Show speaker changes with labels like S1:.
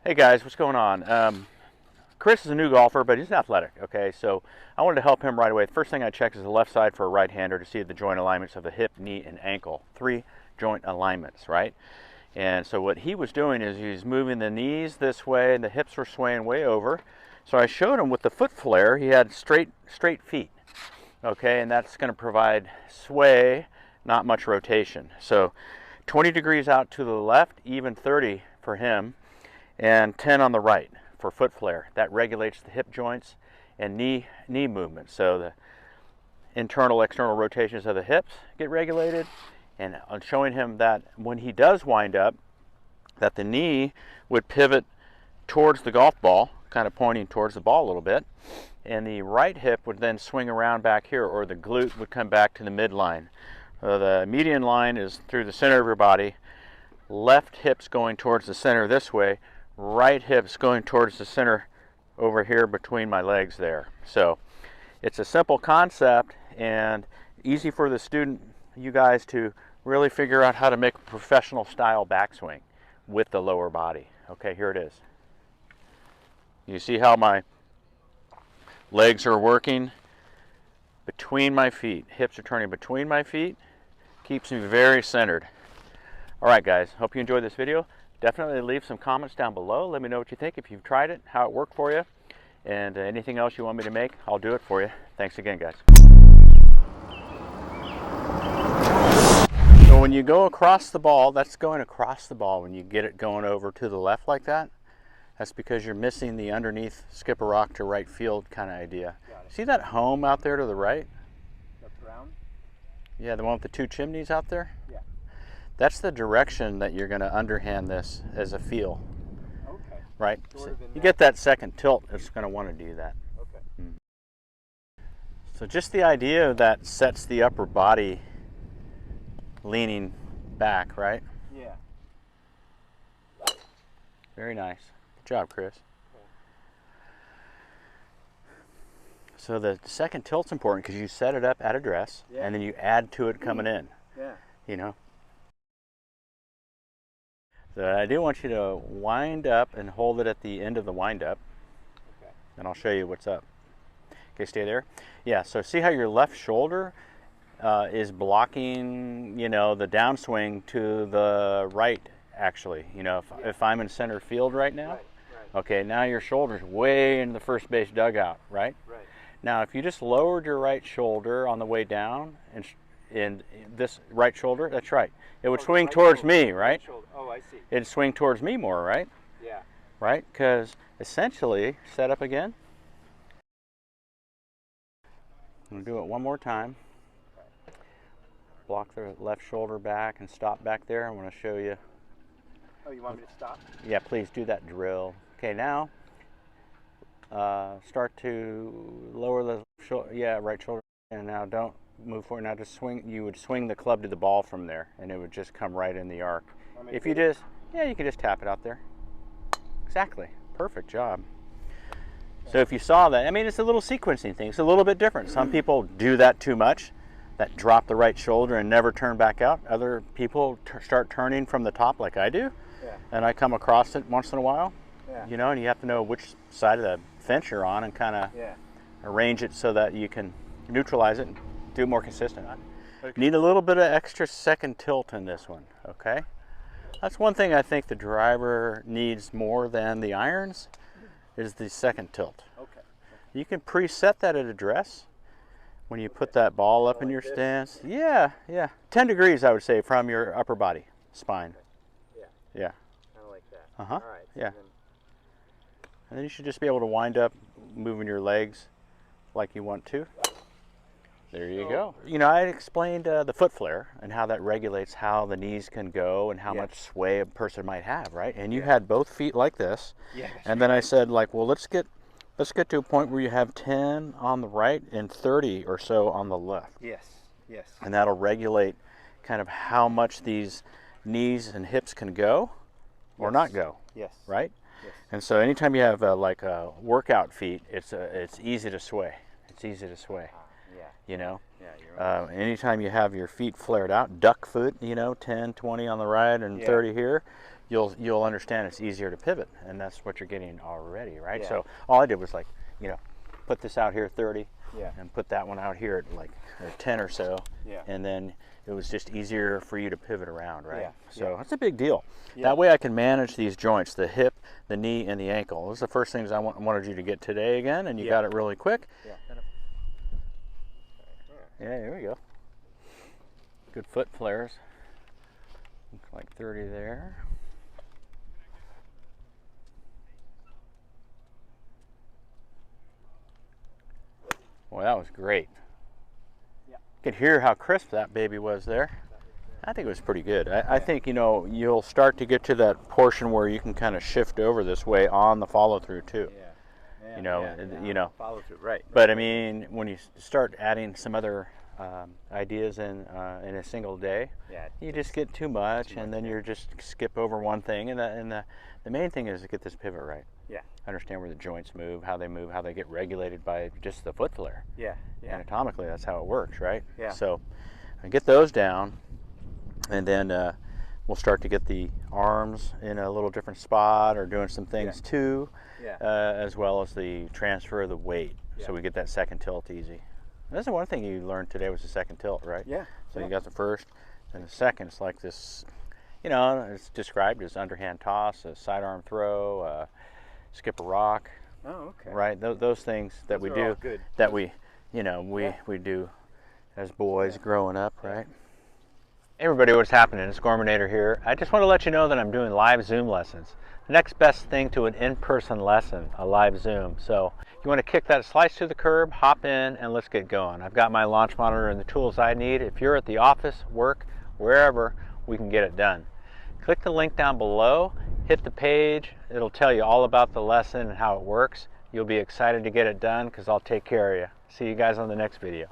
S1: Hey guys, what's going on? Chris is a new golfer, but he's athletic, okay? So I wanted to help him right away. The first thing I check is the left side for a right-hander to see the joint alignments of the hip, knee, and ankle. 3 joint alignments, right? And so what he was doing is he's moving the knees this way and the hips were swaying way over. So I showed him with the foot flare, he had straight feet, okay? And that's going to provide sway, not much rotation. So 20 degrees out to the left, even 30 for him, and 10 on the right for foot flare. That regulates the hip joints and knee movement. So the internal, external rotations of the hips get regulated, and I'm showing him that when he does wind up, that the knee would pivot towards the golf ball, kind of pointing towards the ball a little bit, and the right hip would then swing around back here, or the glute would come back to the midline. The median line is through the center of your body, left hips going towards the center this way, right hips going towards the center over here between my legs there. So it's a simple concept and easy for the student, you guys, to really figure out how to make a professional style backswing with the lower body. Okay, here it is. You see how my legs are working between my feet. Hips are turning between my feet. Keeps me very centered. All right, guys, hope you enjoyed this video. Definitely leave some comments down below. Let me know what you think, if you've tried it, how it worked for you, and anything else you want me to make, I'll do it for you. Thanks again, guys. So when you go across the ball, that's going across the ball. When you get it going over to the left like that, that's because you're missing the underneath skip a rock to right field kind of idea. See that home out there to the right?
S2: The brown?
S1: Yeah, the one with the 2 chimneys out there?
S2: Yeah.
S1: That's the direction that you're going to underhand this as a feel.
S2: Okay.
S1: Right?
S2: Sort of
S1: You get that second tilt, it's going to want to do that.
S2: Okay.
S1: So just the idea that sets the upper body leaning back, right?
S2: Yeah.
S1: Very nice. Good job, Chris.
S2: Okay.
S1: So the second tilt's important because you set it up at address,
S2: Yeah.
S1: and then you add to it coming in.
S2: Yeah.
S1: You know? So I do want you to wind up and hold it at the end of the wind up.
S2: Okay.
S1: And I'll show you what's up. Okay, stay there. Yeah, so see how your left shoulder is blocking, you know, the downswing to the right, actually. You know, if I'm in center field right now,
S2: Right.
S1: okay, now your shoulder's way in the first base dugout, right?
S2: Right.
S1: Now, if you just lowered your right shoulder on the way down, and in this right shoulder, that's right. It would swing
S2: right
S1: towards
S2: shoulder,
S1: me, right?
S2: Shoulder. Oh, I see.
S1: It'd swing towards me more, right?
S2: Yeah.
S1: Right? Because essentially, set up again. I'm going to do it one more time. Block the left shoulder back and stop back there. I'm going to show you.
S2: Oh, you want me to stop?
S1: Yeah, please do that drill. Okay, now start to lower the shoulder. Yeah, right shoulder. And now don't move forward. Now just swing. You would swing the club to the ball from there, and it would just come right in the arc. If you just, yeah, you can just tap it out there. Exactly. Perfect job. So if you saw that, I mean, it's a little sequencing thing. It's a little bit different. Some people do that too much, that drop the right shoulder and never turn back out. Other people start turning from the top like I do,
S2: Yeah.
S1: and I come across it once in a while.
S2: Yeah.
S1: You know, and you have to know which side of the fence you're on and kind of
S2: Yeah.
S1: arrange it so that you can neutralize it and do it more consistent.
S2: Okay.
S1: Need a little bit of extra second tilt in this one, okay? That's one thing I think the driver needs more than the irons is the second tilt.
S2: Okay.
S1: You can preset that at address when you put that ball up in
S2: like
S1: your
S2: this?
S1: stance. Yeah, yeah. 10 degrees, I would say, from your upper body, spine.
S2: Yeah.
S1: Yeah.
S2: Kind of like that.
S1: Uh-huh.
S2: All right. So
S1: Yeah.
S2: then,
S1: And then you should just be able to wind up moving your legs like you want to. There you go. You know, I explained the foot flare and how that regulates how the knees can go and how
S2: Yeah.
S1: much sway a person might have, right? And you
S2: Yeah.
S1: had both feet like this.
S2: Yeah.
S1: And then I said, like, well, let's get to a point where you have 10 on the right and 30 or so on the left.
S2: Yes. Yes.
S1: And that'll regulate kind of how much these knees and hips can go or
S2: Yes.
S1: not go,
S2: Yes.
S1: right?
S2: Yes.
S1: And so anytime you have like a workout feet, it's easy to sway. It's easy to sway,
S2: Yeah.
S1: you know.
S2: Yeah. You're right.
S1: Anytime you have your feet flared out, duck foot, you know, 10, 20 on the right and
S2: Yeah.
S1: 30 here, you'll understand it's easier to pivot, and that's what you're getting already, right?
S2: Yeah.
S1: So all I did was, like, you know, put this out here 30,
S2: Yeah.
S1: and put that one out here at like 10 or so,
S2: Yeah.
S1: and then it was just easier for you to pivot around, right?
S2: Yeah.
S1: So
S2: Yeah.
S1: that's a big deal.
S2: Yeah.
S1: That way I can manage these joints, the hip, the knee, and the ankle. Those are the first things I wanted you to get today again, and you
S2: Yeah.
S1: got it really quick.
S2: Yeah.
S1: Yeah, here we go. Good foot flares. Looks like 30 there. Well, that was great.
S2: Yeah.
S1: You could hear how crisp that baby was there. I think it was pretty good. I think, you know, you'll start to get to that portion where you can kind of shift over this way on the follow through too.
S2: Yeah. Yeah.
S1: You know,
S2: Yeah.
S1: you know.
S2: Follow through, right?
S1: But I mean, when you start adding some other ideas in a single day,
S2: Yeah.
S1: you just get too much, and then you're just skip over one thing. And the main thing is to get this pivot right.
S2: Yeah.
S1: Understand where the joints move, how they get regulated by just the foot flare.
S2: Yeah. Yeah.
S1: Anatomically, that's how it works, right?
S2: Yeah.
S1: So get those down, and then we'll start to get the arms in a little different spot, or doing some things too,
S2: Yeah.
S1: as well as the transfer of the weight, so
S2: Yeah.
S1: we get that second tilt easy. That's the one thing you learned today was the second tilt, right?
S2: Yeah.
S1: So
S2: yeah.
S1: you got the first, and the second. It's like this, you know, it's described as underhand toss, a sidearm throw, skip a rock,
S2: Oh, okay.
S1: right? Those things that
S2: Those
S1: we
S2: are
S1: do,
S2: all good.
S1: that we, you know,
S2: Yeah.
S1: we do as boys growing up, right? Hey everybody, what's happening? It's Gorminator here. I just want to let you know that I'm doing live Zoom lessons. The next best thing to an in-person lesson, a live Zoom. So you want to kick that slice to the curb, hop in, and let's get going. I've got my launch monitor and the tools I need. If you're at the office, work, wherever, we can get it done. Click the link down below, hit the page. It'll tell you all about the lesson and how it works. You'll be excited to get it done because I'll take care of you. See you guys on the next video.